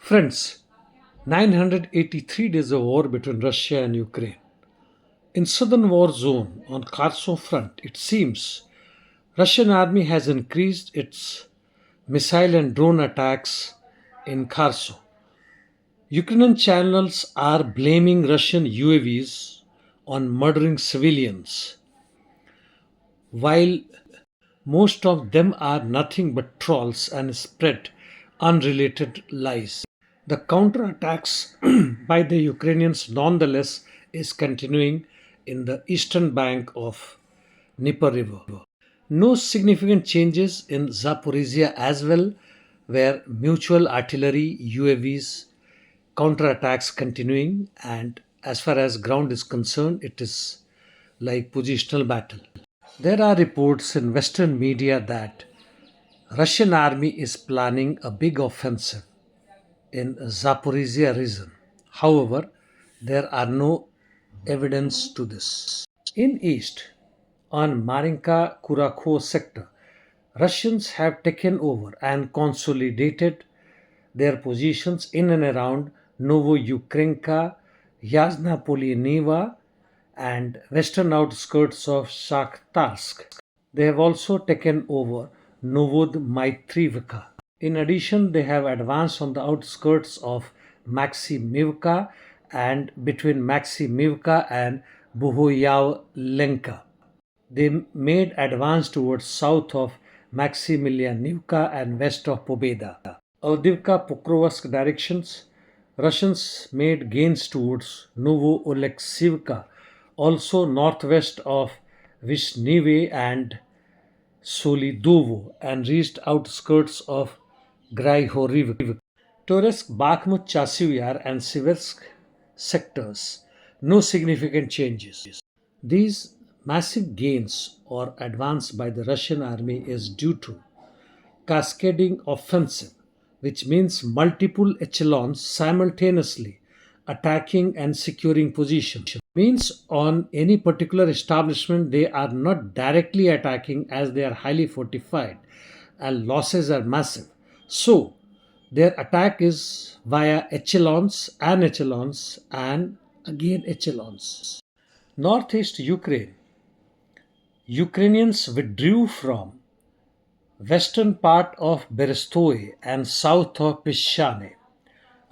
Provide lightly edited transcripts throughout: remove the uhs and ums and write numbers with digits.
Friends, 983 days of war between Russia and Ukraine. In southern war zone on Kherson front, it seems Russian army has increased its missile and drone attacks in Kherson. Ukrainian channels are blaming Russian UAVs on murdering civilians, while most of them are nothing but trolls and spread unrelated lies. The counterattacks by the Ukrainians nonetheless is continuing in the eastern bank of Dnieper River. No significant changes in Zaporozhye as well, where mutual artillery UAVs counterattacks continuing, and as far as ground is concerned, it is like positional battle. There are reports in Western media that Russian army is planning a big offensive in Zaporizhia region. However, there are no evidence to this. In east, on Marinka Kurakhovo sector, Russians have taken over and consolidated their positions in and around Novoyukrenka, Yasna Polieniva, and western outskirts of Shakhtarsk. They have also taken over Novod-Maitrivka. In addition, they have advanced on the outskirts of Maximivka and between Maximivka and Buhoyavlenka. They made advance towards south of Maximilianivka and west of Pobeda. Avdivka Pokrovsk directions, Russians made gains towards Novo-Oleksivka, also northwest of Vishnive and Solidovo, and reached outskirts of Graihorev. Toretsk, Bakhmut, Chasiv and Sivers'k sectors, no significant changes. These massive gains or advance by the Russian army is due to cascading offensive, which means multiple echelons simultaneously attacking and securing positions. Means on any particular establishment they are not directly attacking as they are highly fortified and losses are massive. So their attack is via echelons and again echelons. Northeast Ukraine. Ukrainians withdrew from western part of Berestoye and south of Peshane.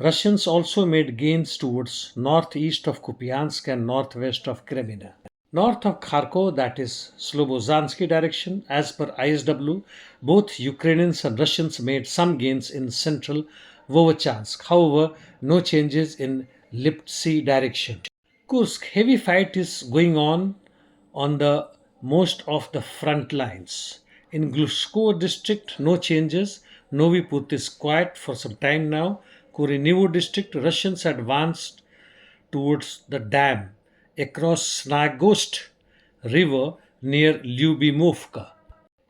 Russians also made gains towards northeast of Kupyansk and northwest of Kremina. North of Kharkov, that is Slobozhanske direction, as per ISW, both Ukrainians and Russians made some gains in central Volochansk. However, no changes in Liptsy direction. Kursk, heavy fight is going on the most of the front lines. In Glushko district, no changes. Novi Put is quiet for some time now. Korenivo district, Russians advanced towards the dam across Snagost river near Lyubimovka.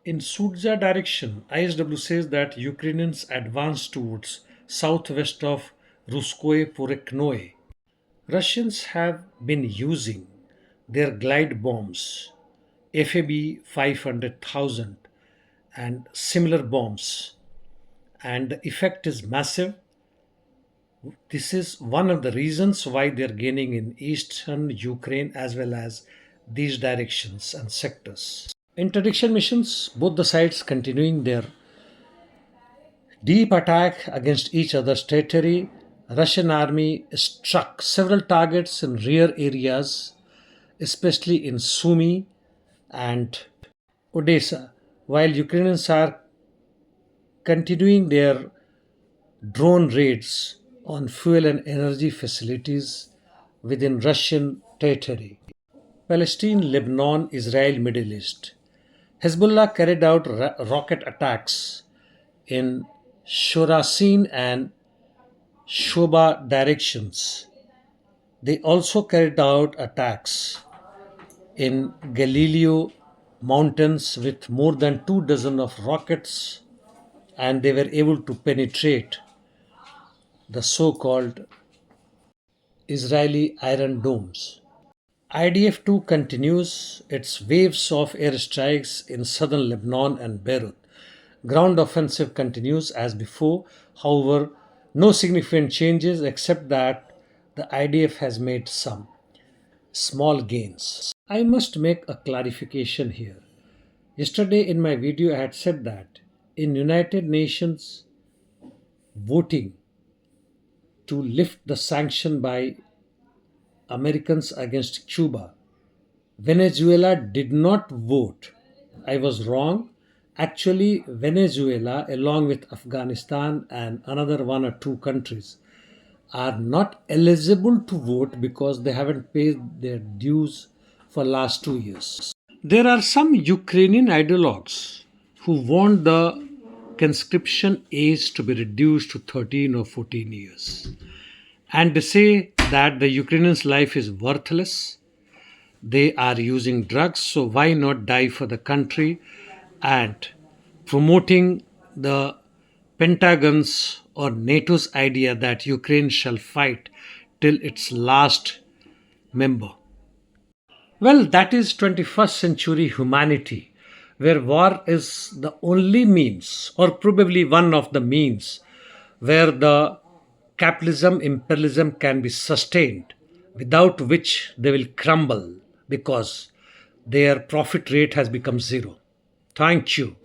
In Sudza direction, ISW says that Ukrainians advanced towards southwest of Ruskoye Poreknoye. Russians have been using their glide bombs, FAB 500,000 and similar bombs, and the effect is massive. This is one of the reasons why they are gaining in eastern Ukraine as well as these directions and sectors. Interdiction missions, both the sides continuing their deep attack against each other's territory. Russian army struck several targets in rear areas, especially in Sumy and Odessa, while Ukrainians are continuing their drone raids on fuel and energy facilities within Russian territory. Palestine, Lebanon, Israel, Middle East. Hezbollah carried out rocket attacks in Shorasin and Shoba directions. They also carried out attacks in Galileo mountains with more than 24 of rockets, and they were able to penetrate the so-called Israeli iron domes. IDF 2 continues its waves of airstrikes in southern Lebanon and Beirut. Ground offensive continues as before. However, No significant changes except that the IDF has made some small gains. I must make a clarification here. Yesterday in my video I had said that in United Nations voting to lift the sanction by Americans against Cuba, Venezuela did not vote. I was wrong. Actually, Venezuela, along with Afghanistan and another one or two countries, are not eligible to vote because they haven't paid their dues for last 2 years. There are some Ukrainian ideologues who want the conscription age to be reduced to 13 or 14 years. And they say that the Ukrainians' life is worthless. They are using drugs, so why not die for the country? And promoting the Pentagon's or NATO's idea that Ukraine shall fight till its last member. Well, that is 21st century humanity, where war is the only means, or probably one of the means, where the capitalism, imperialism can be sustained, without which they will crumble because their profit rate has become zero. Thank you.